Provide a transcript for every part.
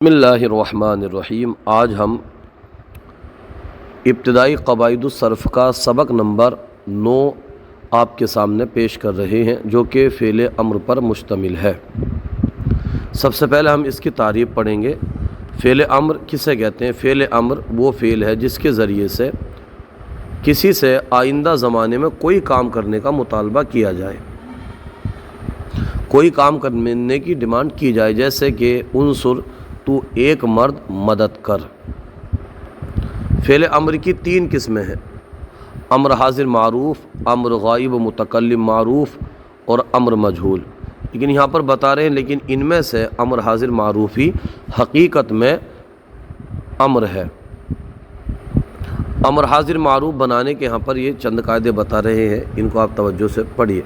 بسم اللہ الرحمن الرحیم۔ آج ہم ابتدائی قواعد الصرف کا سبق نمبر 9 آپ کے سامنے پیش کر رہے ہیں، جو کہ فعل امر پر مشتمل ہے۔ سب سے پہلے ہم اس کی تعریف پڑھیں گے۔ فعل امر کسے کہتے ہیں؟ فعل امر وہ فعل ہے جس کے ذریعے سے کسی سے آئندہ زمانے میں کوئی کام کرنے کا مطالبہ کیا جائے، کوئی کام کرنے کی ڈیمانڈ کی جائے، جیسے کہ انصر، تو ایک مرد مدد کر۔ فعل امر کی 3 قسمیں ہیں: امر حاضر معروف، امر غائب و متکلم معروف اور امر مجہول۔ لیکن یہاں پر بتا رہے ہیں لیکن ان میں سے امر حاضر معروف ہی حقیقت میں امر ہے۔ امر حاضر معروف بنانے کے یہاں پر یہ چند قاعدے بتا رہے ہیں، ان کو آپ توجہ سے پڑھیے۔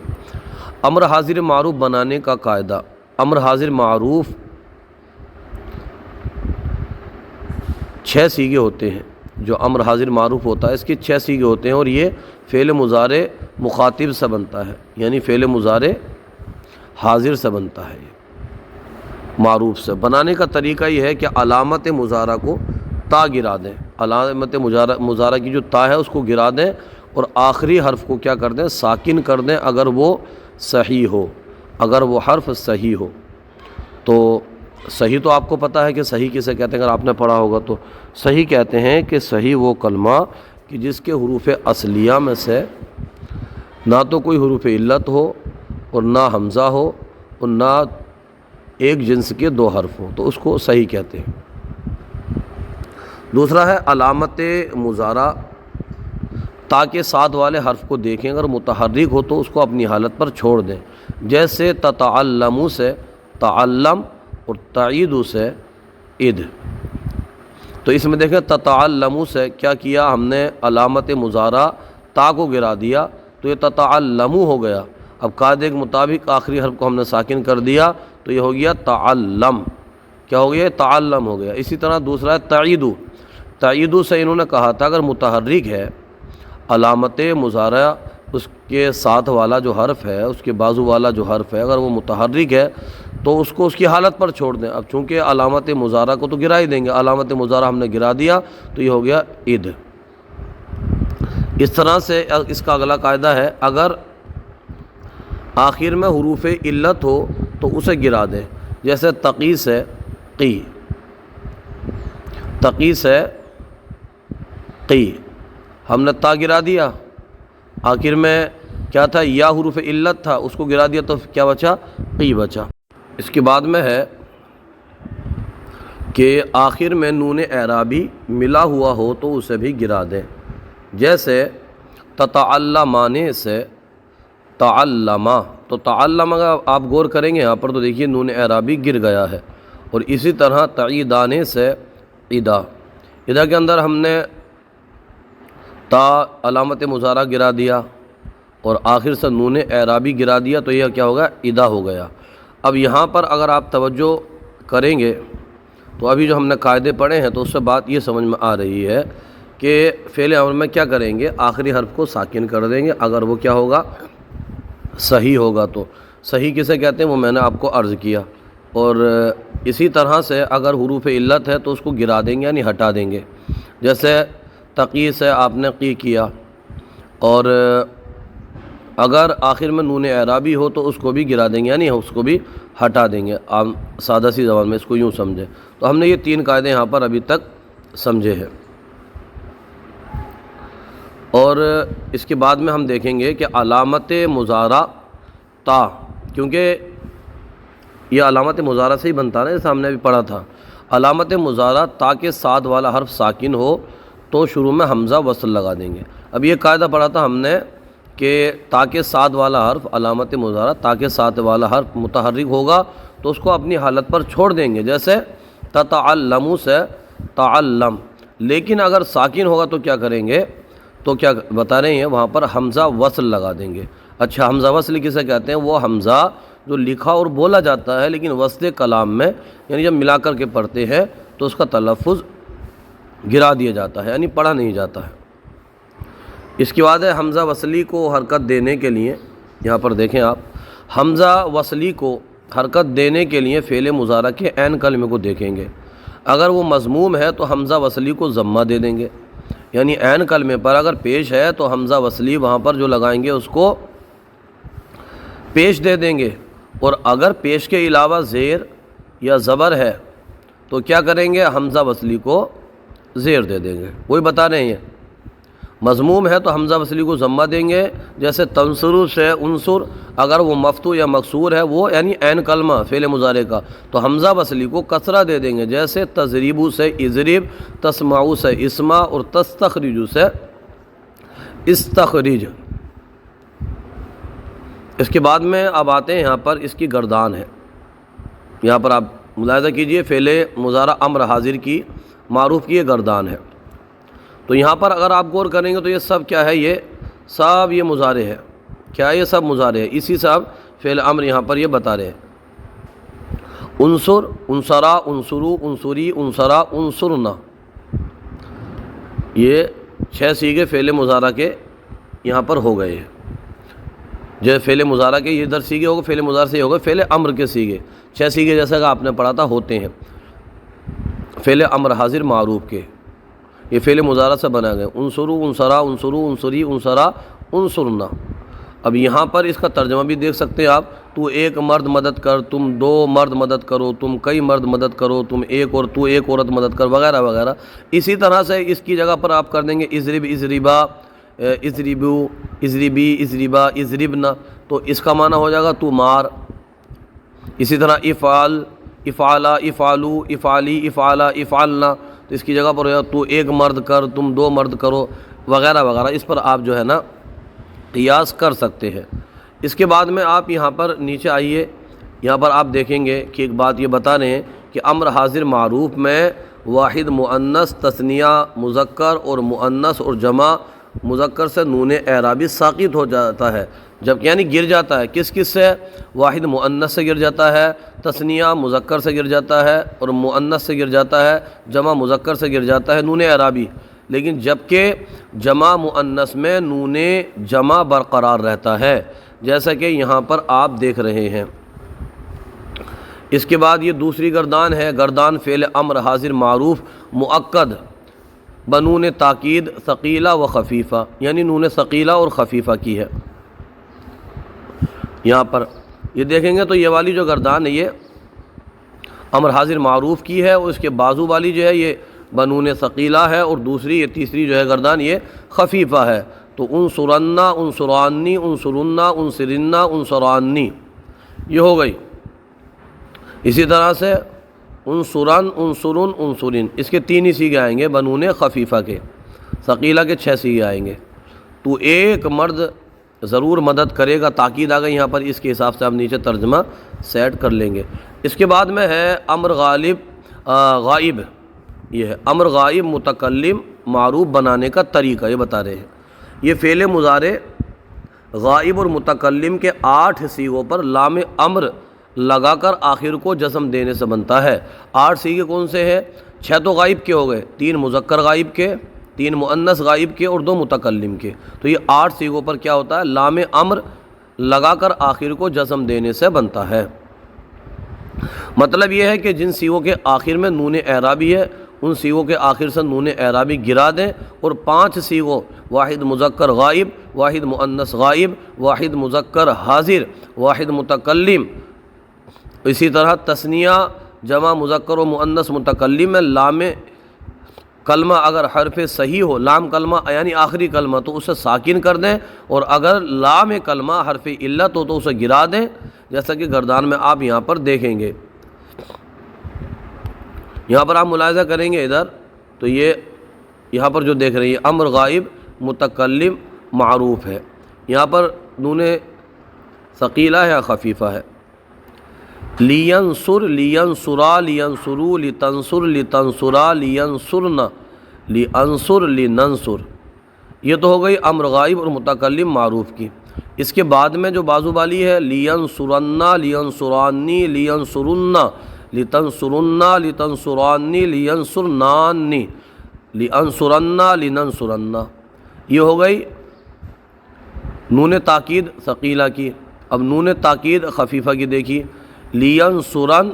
امر حاضر معروف بنانے کا قاعدہ: امر حاضر معروف 6 صیغے ہوتے ہیں۔ جو امر حاضر معروف ہوتا ہے اس کے 6 صیغے ہوتے ہیں، اور یہ فعل مضارع مخاطب سے بنتا ہے، یعنی فعل مضارع حاضر سے بنتا ہے۔ یہ معروف سے بنانے کا طریقہ یہ ہے کہ علامت مضارع کو تا گرا دیں، علامت مضارع کی جو تا ہے اس کو گرا دیں، اور آخری حرف کو کیا کر دیں؟ ساکن کر دیں، اگر وہ صحیح ہو، اگر وہ حرف صحیح ہو۔ تو صحیح تو آپ کو پتہ ہے کہ صحیح کسے کہتے ہیں، اگر آپ نے پڑھا ہوگا تو صحیح کہتے ہیں کہ صحیح وہ کلمہ کہ جس کے حروف اصلیہ میں سے نہ تو کوئی حروف علت ہو اور نہ حمزہ ہو اور نہ ایک جنس کے 2 حرف ہوں، تو اس کو صحیح کہتے ہیں۔ دوسرا ہے علامت مضارع، تاکہ ساتھ والے حرف کو دیکھیں، اگر متحرک ہو تو اس کو اپنی حالت پر چھوڑ دیں، جیسے تتعلم سے تعلم اور تعید سے عد۔ تو اس میں دیکھیں تتعلم سے کیا کیا ہم نے؟ علامت مضارع تا کو گرا دیا، تو یہ تتعلم ہو گیا۔ اب قاعدے کے مطابق آخری حرف کو ہم نے ساکن کر دیا، تو یہ ہو گیا تعلم۔ کیا ہو گیا؟ تعلم ہو گیا۔ اسی طرح دوسرا ہے تعید۔ تعید سے انہوں نے کہا تھا اگر متحرک ہے علامت مضارع، اس کے ساتھ والا جو حرف ہے، اس کے بازو والا جو حرف ہے، اگر وہ متحرک ہے تو اس کو اس کی حالت پر چھوڑ دیں۔ اب چونکہ علامت مضارع کو تو گرا ہی دیں گے، علامت مضارع ہم نے گرا دیا تو یہ ہو گیا عد۔ اس طرح سے اس کا اگلا قاعدہ ہے اگر آخر میں حروف علت ہو تو اسے گرا دیں، جیسے تقی سے قی، تقی سے قی، ہم نے تا گرا دیا، آخر میں کیا تھا؟ یا حروف علت تھا، اس کو گرا دیا تو کیا بچا؟ قی بچا۔ اس کے بعد میں ہے کہ آخر میں نون اعرابی ملا ہوا ہو تو اسے بھی گرا دیں، جیسے تتعلمان سے تعلما، تو تعلم اگر آپ غور کریں گے یہاں پر تو دیکھیے نون اعرابی گر گیا ہے۔ اور اسی طرح تعیدان سے ادا، ادا کے اندر ہم نے تا علامت مضارع گرا دیا اور آخر سے نون اعرابی گرا دیا، تو یہ کیا ہوگا؟ ادا ہو گیا۔ اب یہاں پر اگر آپ توجہ کریں گے تو ابھی جو ہم نے قاعدے پڑھے ہیں تو اس سے بات یہ سمجھ میں آ رہی ہے کہ فعل امر میں کیا کریں گے؟ آخری حرف کو ساکن کر دیں گے، اگر وہ کیا ہوگا؟ صحیح ہوگا۔ تو صحیح کسے کہتے ہیں وہ میں نے آپ کو عرض کیا۔ اور اسی طرح سے اگر حروف علت ہے تو اس کو گرا دیں گے، یعنی ہٹا دیں گے، جیسے تقی سے آپ نے قی کیا، اور اگر آخر میں نون اعرابی ہو تو اس کو بھی گرا دیں گے، یعنی اس کو بھی ہٹا دیں گے۔ عام سادہ سی زبان میں اس کو یوں سمجھے۔ تو ہم نے یہ 3 قاعدے یہاں پر ابھی تک سمجھے ہیں، اور اس کے بعد میں ہم دیکھیں گے کہ علامت مضارع تا، کیونکہ یہ علامت مضارع سے ہی بنتا ہے، جیسے ہم نے بھی پڑھا تھا۔ علامت مضارع تا کے ساتھ والا حرف ساکن ہو تو شروع میں حمزہ وصل لگا دیں گے۔ اب یہ قاعدہ پڑھا تھا ہم نے کہ تا کے ساتھ والا حرف علامت مضارع، تا کے ساتھ والا حرف متحرک ہوگا تو اس کو اپنی حالت پر چھوڑ دیں گے، جیسے تتعلم سے تعلم۔ لیکن اگر ساکن ہوگا تو کیا کریں گے؟ تو کیا بتا رہے ہیں وہاں پر حمزہ وصل لگا دیں گے۔ اچھا، حمزہ وصل کسے کہتے ہیں؟ وہ حمزہ جو لکھا اور بولا جاتا ہے لیکن وسط کلام میں، یعنی جب ملا کر کے پڑھتے ہیں تو اس کا تلفظ گرا دیا جاتا ہے، یعنی پڑھا نہیں جاتا ہے۔ اس کے بعد ہے حمزہ وصلی کو حرکت دینے کے لیے، یہاں پر دیکھیں آپ، حمزہ وصلی کو حرکت دینے کے لیے فعل مضارع کے عین کلمے کو دیکھیں گے۔ اگر وہ مضموم ہے تو حمزہ وصلی کو ضمہ دے دیں گے، یعنی عین کلمے پر اگر پیش ہے تو حمزہ وصلی وہاں پر جو لگائیں گے اس کو پیش دے دیں گے، اور اگر پیش کے علاوہ زیر یا زبر ہے تو کیا کریں گے، حمزہ وصلی کو زیر دے دیں گے۔ وہی بتا رہے ہیں، مضموم ہے تو حمزہ وصلی کو ضمہ دیں گے، جیسے تنصرو سے انصر، اگر وہ مفتوح یا مکسور ہے وہ یعنی عین کلمہ فعل مضارع کا تو حمزہ وصلی کو کسرہ دے دیں گے، جیسے تضریبو سے اضرب، تسمعو سے اسمع، اور تستخرجو سے استخرج۔ اس کے بعد میں اب آتے ہیں یہاں پر اس کی گردان ہے، یہاں پر آپ ملاحظہ کیجئے فعل مضارع امر حاضر کی معروف کی یہ گردان ہے، تو یہاں پر اگر آپ غور کریں گے تو یہ سب کیا ہے، یہ سب یہ مضارع ہے، کیا ہے یہ سب مضارع ہے، اسی سب فعل امر یہاں پر یہ بتا رہے ہیں۔ انصر، انصرا، انصرو، انصری، انصرا، انصرنا، یہ 6 صیغے فعل مضارع کے یہاں پر ہو گئے ہیں۔ جیسے فعل مضارع کے یہ ادھر صیغے ہو گئے، فعل مضارع سے یہ ہو گئے فعل امر کے صیغے، 6 صیغے جیسا کہ آپ نے پڑھا تھا ہوتے ہیں فعل امر حاضر معروف کے، یہ فعل مضارع سے بنا گئے، انصرو، انصرا، انصرو، انصری، انصرا، انصرنا۔ اب یہاں پر اس کا ترجمہ بھی دیکھ سکتے ہیں آپ، تو ایک مرد مدد کر، تم 2 مرد مدد کرو، تم کئی مرد مدد کرو، تم تو ایک عورت مدد کر، وغیرہ وغیرہ۔ اسی طرح سے اس کی جگہ پر آپ کر دیں گے اضرب، اضربا، اضربو، اضربی، اضربا، اضربنا، تو اس کا معنی ہو جائے گا تو مار۔ اسی طرح افعال، افعالا، افعالو، افعالی، افعالا، افعالنا، تو اس کی جگہ پر ہو جائے گا تو ایک مرد کر، تم 2 مرد کرو، وغیرہ وغیرہ۔ اس پر آپ جو ہے نا قیاس کر سکتے ہیں۔ اس کے بعد میں آپ یہاں پر نیچے آئیے، یہاں پر آپ دیکھیں گے کہ ایک بات یہ بتا رہے ہیں کہ امر حاضر معروف میں واحد مؤنث، تثنیہ مذکر اور مؤنث اور جمع مذکر سے نون اعرابی ساقط ہو جاتا ہے، جب یعنی گر جاتا ہے، کس کس سے، واحد مؤنث سے گر جاتا ہے، تثنیہ مذکر سے گر جاتا ہے، اور مؤنث سے گر جاتا ہے، جمع مذکر سے گر جاتا ہے نون اعرابی، لیکن جبکہ جمع مؤنث میں نون جمع برقرار رہتا ہے، جیسا کہ یہاں پر آپ دیکھ رہے ہیں۔ اس کے بعد یہ دوسری گردان ہے، گردان فعل امر حاضر معروف مؤکد بنون تاکید ثقیلہ و خفیفہ، یعنی نون ثقیلہ اور خفیفہ کی ہے۔ یہاں پر یہ دیکھیں گے تو یہ والی جو گردان ہے یہ امر حاضر معروف کی ہے، اور اس کے بازو والی جو ہے یہ بنون ثقیلہ ہے، اور دوسری یہ تیسری جو ہے گردان یہ خفیفہ ہے، تو انصرنا، انصرانی، انصرنا، انصرنا، انصرانی، یہ ہو گئی۔ اسی طرح سے انصرن، انصرن، انصرن، اس کے 3 ہی صیغے آئیں گے بنون خفیفہ کے، ثقیلہ کے 6 صیغے آئیں گے۔ تو ایک مرد ضرور مدد کرے گا، تاکید آ گئی یہاں پر، اس کے حساب سے آپ نیچے ترجمہ سیٹ کر لیں گے۔ اس کے بعد میں ہے امر غائب، یہ ہے امر غائب متکلم معروف بنانے کا طریقہ، یہ بتا رہے ہیں۔ یہ فعل مضارع غائب اور متکلم کے 8 صیغوں پر لام امر لگا کر آخر کو جزم دینے سے بنتا ہے۔ 8 صیغے کون سے ہیں؟ 6 تو غائب کے ہو گئے، 3 مذکر غائب کے، 3 مؤنث غائب کے، اور 2 متکلم کے، تو یہ 8 صیغوں پر کیا ہوتا ہے، لام امر لگا کر آخر کو جزم دینے سے بنتا ہے۔ مطلب یہ ہے کہ جن صیغوں کے آخر میں نون اعرابی ہے ان صیغوں کے آخر سے نون اعرابی گرا دیں، اور 5 صیغوں واحد مذکر غائب، واحد مؤنث غائب، واحد مذکر حاضر، واحد متکلم، اسی طرح تثنیہ جمع مذکر و مؤنث متکلم میں لام کلمہ اگر حرف صحیح ہو، لام کلمہ یعنی آخری کلمہ، تو اسے ساکن کر دیں، اور اگر لام کلمہ حرف علت ہو تو اسے گرا دیں، جیسا کہ گردان میں آپ یہاں پر دیکھیں گے۔ یہاں پر آپ ملاحظہ کریں گے ادھر تو یہ یہاں پر جو دیکھ رہے ہیں امر غائب متکلم معروف ہے، یہاں پر نون ثقیلہ ہے یا خفیفہ ہے۔ لینصر، لینصرا، لینصرو، لتنصر، لتنصرا، لینصرنا، لانصر، لننصر، یہ تو ہو گئی امر غائب اور متکلم معروف کی۔ اس کے بعد میں جو بازو والی ہے لینصرنا، لینصرانی، لینصرنا، لتنصرنا، لتنصرانی، لینصرنانی، لانصرنا، لننصرنا، یہ ہو گئی نون تاکید ثقیلہ کی۔ اب نون تاکید خفیفہ کی دیکھیے، لینصرن،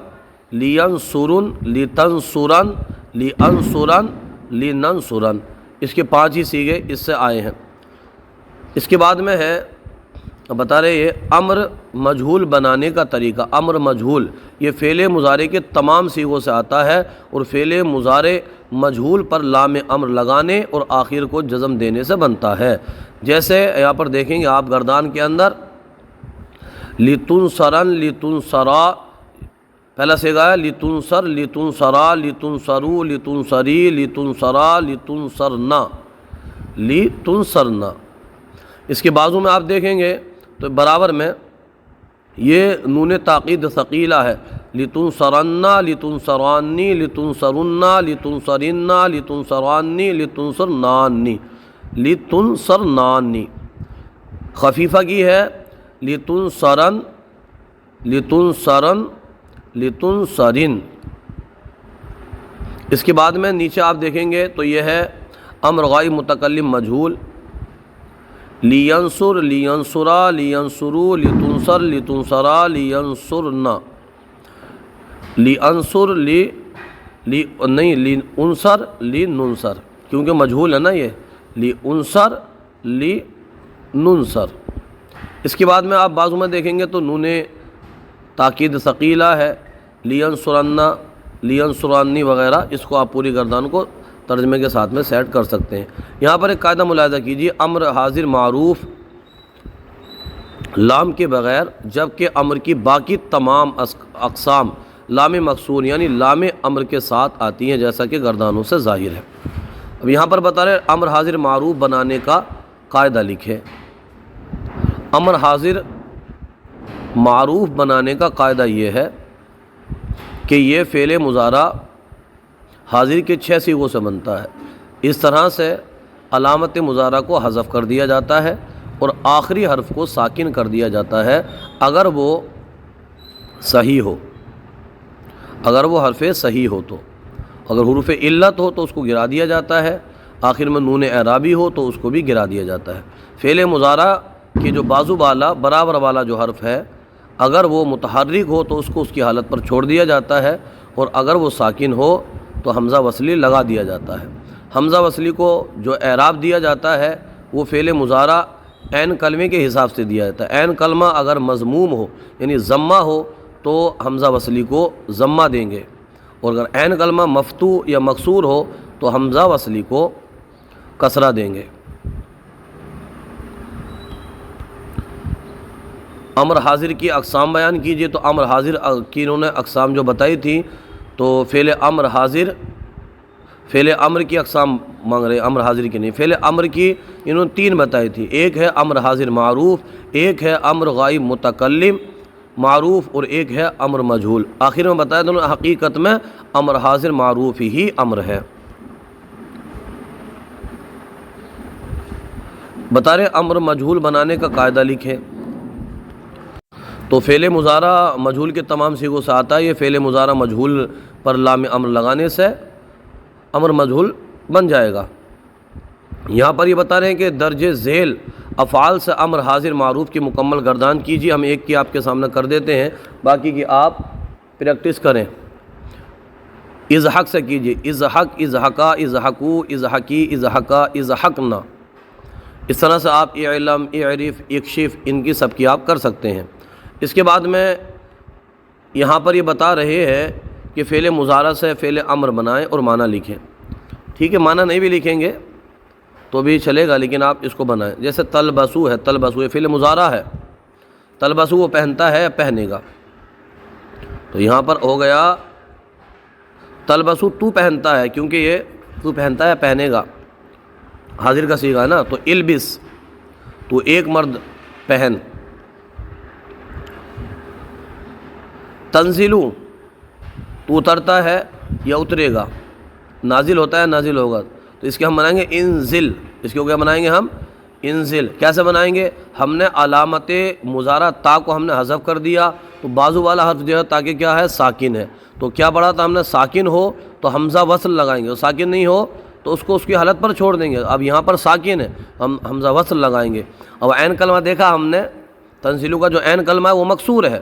لینصرن، لتنصرن، لانصرن، لننصرن، اس کے 5 ہی صیغے اس سے آئے ہیں۔ اس کے بعد میں ہے بتا رہے یہ امر مجہول بنانے کا طریقہ۔ امر مجہول یہ فعل مضارع کے تمام صیغوں سے آتا ہے اور فعل مضارع مجہول پر لام امر لگانے اور آخر کو جزم دینے سے بنتا ہے۔ جیسے یہاں پر دیکھیں گے آپ گردان کے اندر لتنصرن، لتنصرا، پہلا صیغہ ہے لتنصر، لتنصرا، لتنصرو، لتنصری، لتنصرا، لتنصرنا، لتنصرنا۔ اس کے بازو میں آپ دیکھیں گے تو برابر میں یہ نون تاکید ثقیلہ ہے، لتنصرن، لتنصرانی، لتنصرن، لتنصرن، لتنصرانی، لتنصرنانی، لتنصرنانی۔ خفیفہ کی ہے لتنصرن، لتنصرن، لتنصرن۔ اس کے بعد میں نیچے آپ دیکھیں گے تو یہ ہے امر غائب متکلم مجہول، لینصر، لینصرا، لینصرو، لتنصر، لتنصرا، لینصرنا، لانصر، نہیں لانصر، لننصر، کیونکہ مجہول ہے نا یہ، لانصر، لننصر۔ اس کے بعد میں آپ بازو میں دیکھیں گے تو نون تاکید ثقیلہ ہے، لینصرن، لینصرانی وغیرہ، اس کو آپ پوری گردان کو ترجمے کے ساتھ میں سیٹ کر سکتے ہیں۔ یہاں پر ایک قاعدہ ملاحظہ کیجیے، امر حاضر معروف لام کے بغیر جبکہ امر کی باقی تمام اقسام لام مقصور یعنی لام امر کے ساتھ آتی ہیں، جیسا کہ گردانوں سے ظاہر ہے۔ اب یہاں پر بتا رہے امر حاضر معروف بنانے کا قاعدہ لکھے۔ امر حاضر معروف بنانے کا قاعدہ یہ ہے کہ یہ فعل مضارع حاضر کے 6 صیغوں سے بنتا ہے۔ اس طرح سے علامت مضارع کو حذف کر دیا جاتا ہے اور آخری حرف کو ساکن کر دیا جاتا ہے اگر وہ صحیح ہو، اگر وہ حرف صحیح ہو تو۔ اگر حروف علت ہو تو اس کو گرا دیا جاتا ہے، آخر میں نون اعرابی ہو تو اس کو بھی گرا دیا جاتا ہے۔ فعل مضارع کے جو بازو والا برابر والا جو حرف ہے اگر وہ متحرک ہو تو اس کو اس کی حالت پر چھوڑ دیا جاتا ہے، اور اگر وہ ساکن ہو تو حمزہ وصلی لگا دیا جاتا ہے۔ حمزہ وصلی کو جو اعراب دیا جاتا ہے وہ فعل مضارع عین کلمے کے حساب سے دیا جاتا ہے۔ عین کلمہ اگر مضموم ہو یعنی ضمہ ہو تو حمزہ وصلی کو ضمہ دیں گے، اور اگر عین کلمہ مفتوح یا مکسور ہو تو حمزہ وصلی کو کسرہ دیں گے۔ امر حاضر کی اقسام بیان کیجئے، تو امر حاضر کی انہوں نے اقسام جو بتائی تھی، تو فعل امر حاضر، فعل امر کی اقسام مانگ رہے، امر حاضر کی نہیں، فعل امر کی انہوں نے 3 بتائی تھی، ایک ہے امر حاضر معروف، ایک ہے امر غائب متکلم معروف، اور ایک ہے امر مجہول۔ آخر میں بتایا دونوں حقیقت میں امر حاضر معروف ہی امر ہے۔ بتا رہے امر مجہول بنانے کا قاعدہ لکھیں، تو فعل مضارع مجہول کے تمام صیغوں سے آتا ہے، یہ فعل مضارع مجہول پر لام امر لگانے سے امر مجہول بن جائے گا۔ یہاں پر یہ بتا رہے ہیں کہ درج ذیل افعال سے امر حاضر معروف کی مکمل گردان کیجیے۔ ہم ایک کی آپ کے سامنے کر دیتے ہیں، باقی کی آپ پریکٹس کریں۔ اضحک سے کیجیے، اضحک، اضحکا، اضحکو، اضحکی، اضحکا، اضحکنا۔ اس طرح سے آپ اعلم، اعرف، اکشف، ان کی سب کی آپ کر سکتے ہیں۔ اس کے بعد میں یہاں پر یہ بتا رہے ہیں کہ فعل مضارع سے فعل امر بنائیں اور معنی لکھیں۔ ٹھیک ہے، معنی نہیں بھی لکھیں گے تو بھی چلے گا، لیکن آپ اس کو بنائیں۔ جیسے تلبسو ہے، تلبسو یہ فعل مضارع ہے، تلبسو وہ پہنتا ہے یا پہنے گا، تو یہاں پر ہو گیا تلبسو تو پہنتا ہے، کیونکہ یہ تو پہنتا ہے پہنے گا، حاضر کا صیغہ ہے نا، تو البس تو ایک مرد پہن، تنزلو تو اترتا ہے یا اترے گا، نازل ہوتا ہے نازل ہوگا، تو اس کے ہم بنائیں گے انزل، اس کے کیا بنائیں گے ہم انزل۔ کیسے بنائیں گے؟ ہم نے علامت مضارع تا کو ہم نے حذف کر دیا، تو بازو والا حرف جو ہے تاکہ کیا ہے ساکن ہے، تو کیا پڑھا تھا ہم نے ساکن ہو تو حمزہ وصل لگائیں گے، اور ساکن نہیں ہو تو اس کو اس کی حالت پر چھوڑ دیں گے۔ اب یہاں پر ساکن ہے، ہم حمزہ وصل لگائیں گے۔ اب عین کلمہ دیکھا ہم نے، تنزلو کا جو عین کلمہ ہے وہ مکسور ہے،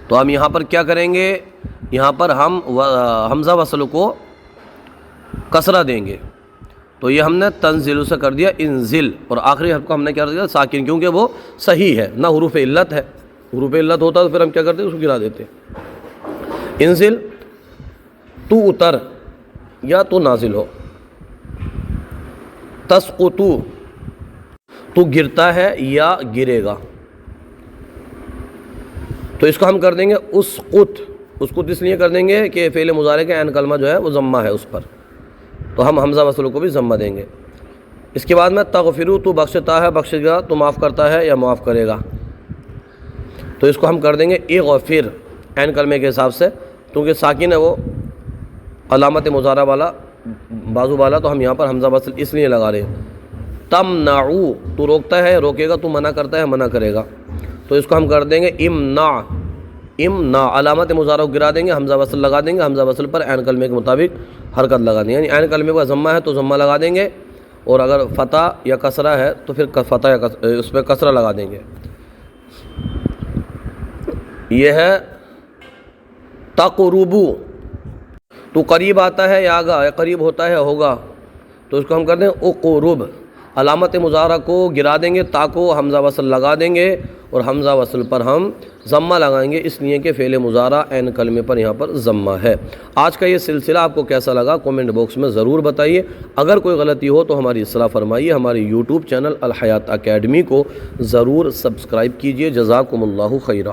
تو ہم یہاں پر کیا کریں گے، یہاں پر ہم حمزہ وصل کو کسرہ دیں گے، تو یہ ہم نے تنزل سے کر دیا انزل، اور آخری حرف کو ہم نے کیا کر دیا ساکن، کیونکہ وہ صحیح ہے، نہ حروف علت ہے، حروف علت ہوتا تو پھر ہم کیا کرتے اس کو گرا دیتے۔ انزل تو اتر یا تو نازل ہو، تسقطو تو گرتا ہے یا گرے گا، تو اس کو ہم کر دیں گے اسقط، اسقط اس لیے کر دیں گے کہ فعل مضارع کا عین کلمہ جو ہے وہ ضمہ ہے اس پر، تو ہم حمزہ وصل کو بھی ضمہ دیں گے۔ اس کے بعد میں تغفرو تو بخشتا ہے، بخشے گا تو معاف کرتا ہے یا معاف کرے گا، تو اس کو ہم کر دیں گے اغفر عین کلمے کے حساب سے، کیونکہ ساکن ہے وہ علامت مضارع والا بازو والا، تو ہم یہاں پر حمزہ وصل اس لیے لگا رہے ہیں۔ تمنعو تو روکتا ہے، روکے گا تو منع کرتا ہے، منع کرے گا، تو اس کو ہم کر دیں گے امنع، امنع علامت مضارع کو گرا دیں گے، حمزہ وصل لگا دیں گے، حمزہ وصل پر عین کلمے کے مطابق حرکت لگا دیں گے، یعنی عین کلمے کا ضمہ ہے تو ضمہ لگا دیں گے، اور اگر فتح یا کسرہ ہے تو پھر فتح یا اس پہ کسرہ لگا دیں گے۔ یہ ہے تقربو، تو قریب آتا ہے یا آگا، یا قریب ہوتا ہے ہوگا، تو اس کو ہم کر دیں اقرب، علامت مضارع کو گرا دیں گے، تا کو حمزہ وصل لگا دیں گے، اور حمزہ وصل پر ہم ضمہ لگائیں گے، اس لیے کہ فعل مضارع عین کلمے پر یہاں پر ضمہ ہے۔ آج کا یہ سلسلہ آپ کو کیسا لگا کامنٹ باکس میں ضرور بتائیے، اگر کوئی غلطی ہو تو ہماری اصلاح فرمائیے، ہماری یوٹیوب چینل الحیات اکیڈمی کو ضرور سبسکرائب کیجیے۔ جزاکم اللہ خیرہ۔